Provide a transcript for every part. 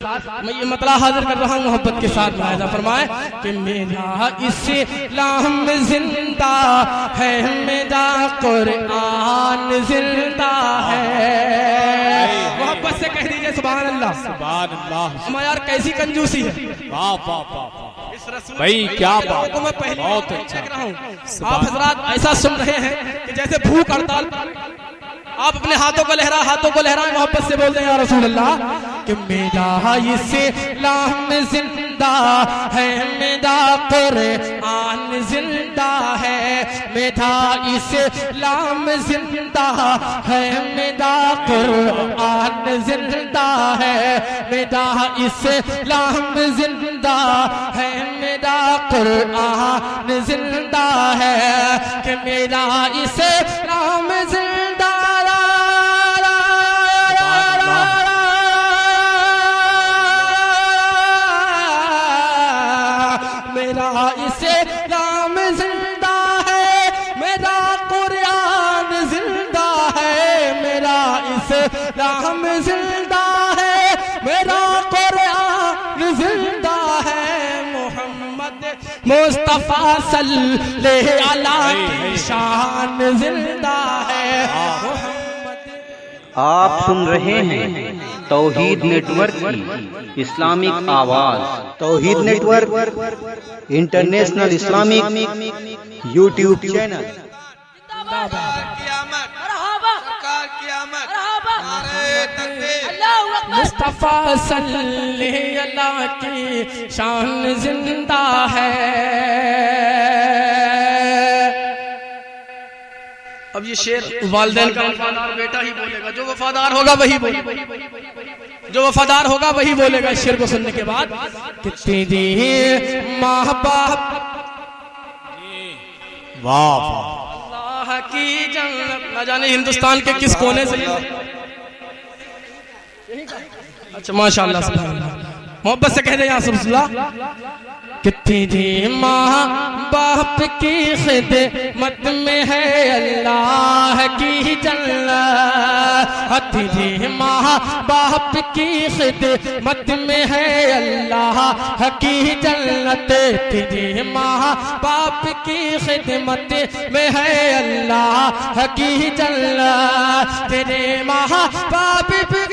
मैं ये मतला हाजिर कर रहा हूँ मोहब्बत के साथ। मुलाहिजा फरमाए कि मेरा इस्लाम जिंदा है, मेरा कुरान जिंदा है। मोहब्बत से कह दीजिए सुभान अल्लाह। सुभान अल्लाह। हम यार कैसी कंजूसी है। वाह वाह वाह इस रसूल भाई क्या बात। को मैं पहली बहुत बार अच्छा। देख रहा हूँ। आप हजरात ऐसा सुन रहे हैं कि जैसे भूख हड़ताल। आप अपने हाथों को लहराएं, मोहब्बत से बोल दें या रसूल अल्लाह कि मेरा इस्लाम जिंदा है, मेरा कुरान जिंदा है। मेरा इस्लाम जिंदा है, मेरा कुरान जिंदा है। मेरा इस्लाम जिंदा है, मेरा कुरान जिंदा है। कि मेरा इस्लाम जिंदा इस्लाम जिंदा है, मेरा कुरान जिंदा है। मेरा इस्लाम जिंदा है, मेरा कुरान जिंदा है। मोहम्मद मुस्तफा सल्लल्लाहु अलैहि की शान जिंदा है। आप सुन रहे हैं तौहीद नेटवर्क की इस्लामिक आवाज। Tauheed network international Islamic YouTube channel. Mustafa सल्लल्लाहु की शान जिंदा है। अब ये शेर वालिदैन का वफादार बेटा ही बोलेगा, जो वफादार होगा वही बोलेगा, जो वफादार होगा वही बोलेगा। इस शेर को सुनने के बाद कि तेरे माँ बाप वाह अल्लाह की जन्नत। न जाने हिंदुस्तान के किस कोने से। अच्छा माशाअल्लाह सुभान अल्लाह। मोहब्बत से कह दे या रसूलुल्लाह कि तेरे माँ बाप की खिदमत में है अल्लाह की जन्नत। तेरे माँ बाप की खिदमत में है अल्लाह की जन्नत। तेरे माँ बाप की खिदमत में है अल्लाह की जन्नत। तेरे माँ बाप की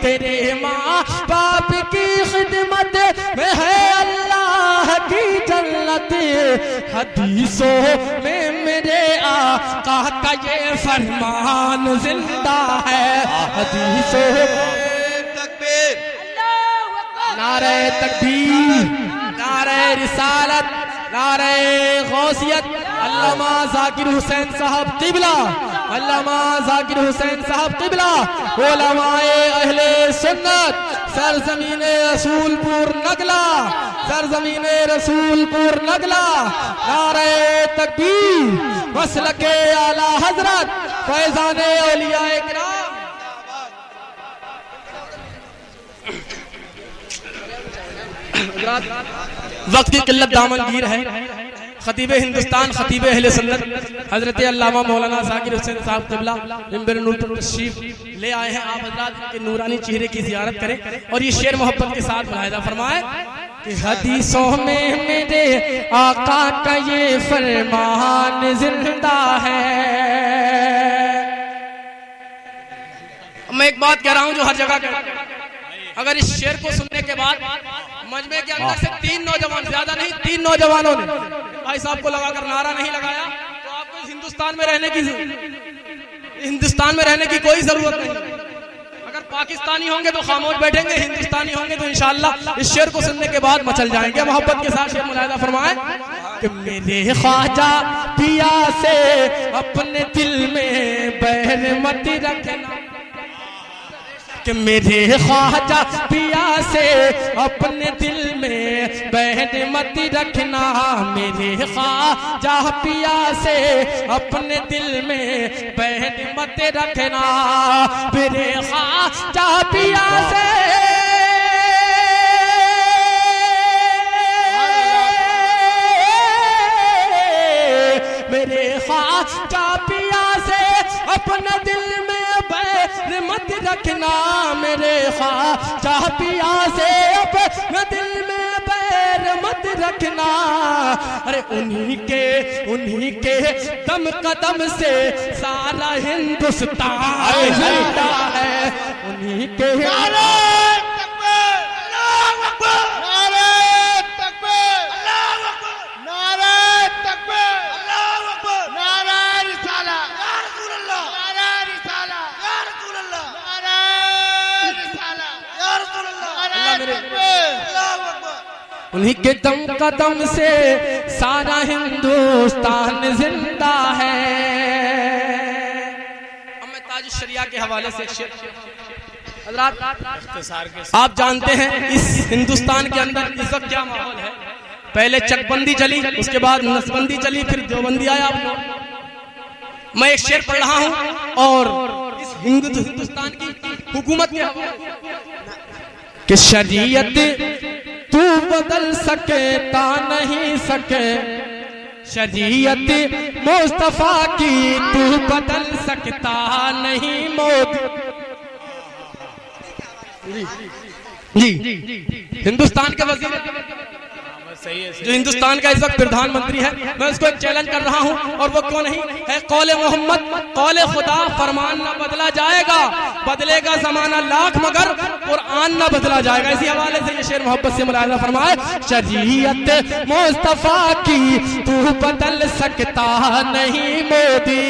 तेरे माँ बाप की खिदमत में है अल्लाह की जन्नत। हदीसों में मेरे आका का ये फरमान जिंदा है। हदीसों तकबीर, नारे तकबीर, नारे रिसालत, नारे गौसियत। अल्लामा जाकिर हुसैन साहब किबला, अल्लामा जाकिर हुसैन साहब किबला, उलमाए अहले सुन्नत, सरजमीने रसूलपुर नगला, सरजमीने रसूलपुर नगला। नारे तकबीर, मसलके आला हजरत फैजाने औलियाए किराम। वक्त की किल्लत दामनगीर है। खतीब हिंदुस्तान, खतीब अहले सुन्नत हजरत अल्लामा मौलाना जाकिर हुसैन साहब क़िबला मिंबर नूर पर तशरीफ ले आए हैं। आप हजरात के नूरानी चेहरे की ज़ियारत करें और ये शेर मोहब्बत के साथ मुलाहिज़ा फरमाए कि हदीसों में मेरे आका का ये फरमान जिंदा है। मैं एक बात कह रहा हूँ जो हर जगह कह, अगर इस शेर को सुनने के बाद मजमे के अंदर से 3 नौजवान, ज्यादा नहीं 3 नौजवानों ने भाई साहब को लगाकर नारा नहीं लगाया तो आपको हिंदुस्तान में रहने की कोई जरूरत नहीं। अगर पाकिस्तानी होंगे तो खामोश बैठेंगे, हिंदुस्तानी होंगे तो इंशाअल्लाह इस शेर को सुनने के बाद मचल जाएंगे। मोहब्बत के साथ शेर मुलाहिज़ा फरमाए कि मेरे ख्वाजा पिया से अपने दिल में बैर मत रखना। कि मेरे ख्वाजा पिया से अपने दिल में बैर मत रखना। मेरे ख्वाजा पिया से अपने दिल में बैर मत रखना। मेरे ख्वाजा पिया से मेरे ख्वाजा पिया से अपने दिल में बैर मत रखना, मेरे ख्वाजा पिया से अपने दिल में बैर मत रखना। अरे उन्हीं के दम कदम से सारा हिंदुस्तान जिंदा है, उन्हीं के उन्हीं के दम कदम से सारा हिंदुस्तान जिंदा है। अब मैं ताज शरिया के हवाले से एक शेर, आप जानते हैं इस हिंदुस्तान के अंदर इस वक्त क्या माहौल है। पहले चकबंदी चली, उसके बाद नसबंदी चली, फिर देवबंदी आया। मैं एक शेर पढ़ रहा हूं और इस हिंदुस्तान की हुकूमत के हवाले कि शरीयत तू बदल सकता नहीं सके, शरीयत मुस्तफा की तू बदल सकता नहीं मोदी। जी हिंदुस्तान के वजीर जो हिंदुस्तान का इस वक्त प्रधानमंत्री है, मैं उसको एक चैलेंज कर रहा हूं, और वो क्यों नहीं है कौले मोहम्मद कौले खुदा, फरमान न बदला जाएगा, बदलेगा जमाना लाख मगर कुरान न बदला जाएगा। इसी हवाले से ये शेर मोहब्बत से मुलाहिजा फरमाए, शरीयत मुस्तफा की तू बदल सकता नहीं मोदी,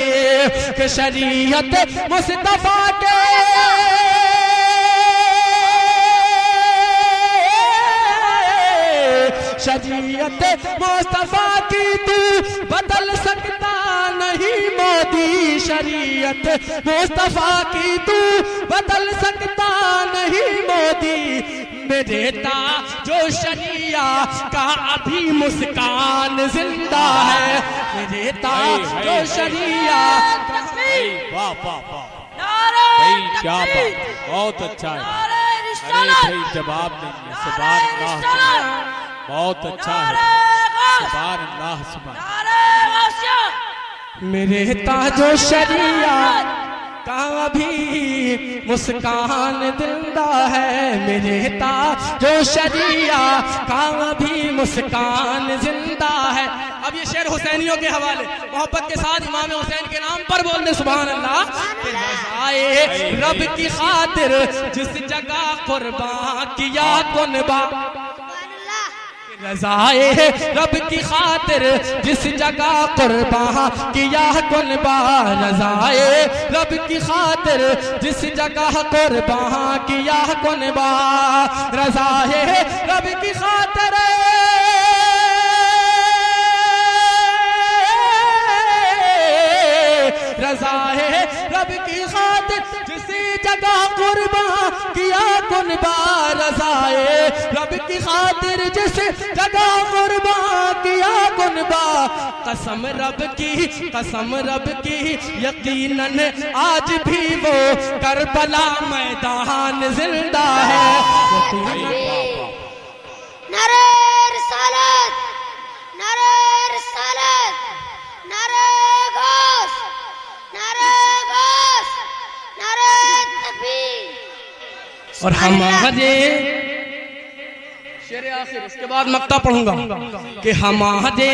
कि शरीयत मुस्तफा के शरीयत मुस्तफा की तू बदल सकता नहीं मोदी, शरीयत मुस्तफा की तू बदल सकता नहीं मोदी। मेरे ताजो शरिया का अभी मुस्कान जिंदा है, मेरे ताजो शरिया। वाह वाह वाह भाई, क्या बात, बहुत अच्छा है। अरे भाई जवाब नहीं है, सुभान अल्लाह, बहुत अच्छा है, सुभान अल्लाह सुभान। मेरे ताजो शरिया का अभी मुस्कान जिंदा है, मेरे ताजो शरिया का अभी मुस्कान जिंदा है। अब ये शेर हुसैनियों के हवाले मोहब्बत के साथ इमाम हुसैन के नाम पर बोल दे सुभान अल्लाह। रब की खातिर जिस जगह कुर्बान किया कुनबा, रज़ाए रब की खातिर जिस जगह कुर्बान किया कुनबा, रज़ाए रब की खातिर जिस जगह कुर्बान किया कुनबा, रज़ाए रब की खातिर रज़ाए रब की खातिर जिस जगह कुर्बान किया कुनबा, रज़ाए रब की खातिर जिस जगह कुर्बान किया कुनबा। कसम रब की यकीनन आज भी वो करबला मैदान जिंदा है। नारे रिसालत, नारे रिसालत, नारे गौस, नारे गौस, नारे तकबीर। और हमारे शेर आखिर, इसके बाद मक्ता पढ़ूंगा कि हमारे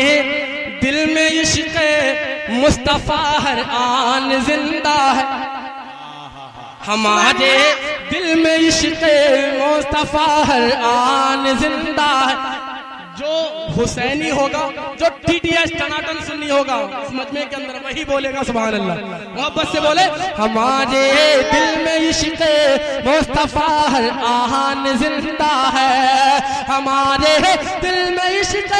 दिल में इश्क़ मुस्तफा हर आन जिंदा है, हमारे दिल में इश्क़ मुस्तफा हर आन जिंदा है। जो हुसैनी होगा, जो TTS टनाटन सुन्नी होगा इस मजमे के अंदर, वही बोलेगा सुभान अल्लाह। मोहब्बत से बोले, हमारे दिल में इश्क़ मुस्तफा हर आन जिंदा है, हमारे दिल में इश्क़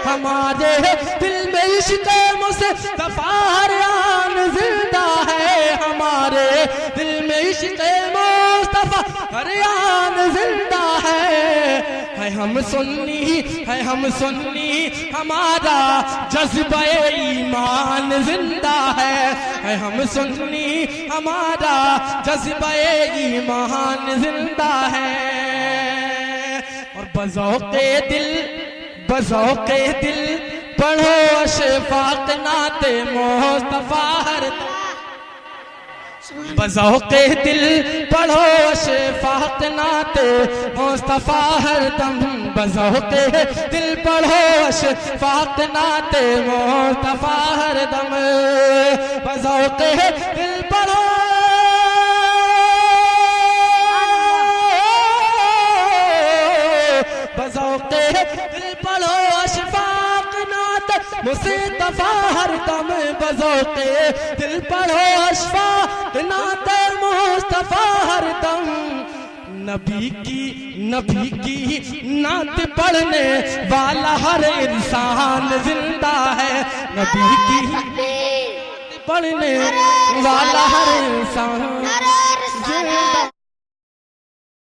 हमारे दिल में इश्क़ मुस्तफा हर आन जिंदा है, हमारे दिल में इश्क़ मुस्तफा हर आन जिंदा है। हम सुन्नी हमारा जज्बा ईमान जिंदा है, हम सुन्नी हमारा जज्बा ईमान जिंदा है। और बज़ौक़े दिल पढ़ो अशफाक़ नाते मुस्तफ़ा हर बज़ौक़े दिल पढ़ो अशफाक़ नाते मुस्तफ़ा हरदम बज़ौक़े दिल पढ़ो अशफाक़ नाते मुस्तफ़ा हरदम बज़ौक़े दिल पढ़ो बज़ौक़े दिल पढ़ो अशफाक़ नाते मुस्तफ़ा हरदम बज़ौक़े दिल पढ़ो अशफाक़ नाते मुस्तफ़ा हरदम नबी की नात पढ़ने वाला हर इंसान जिंदा है नबी की पढ़ने वाला हर इंसान जिंदा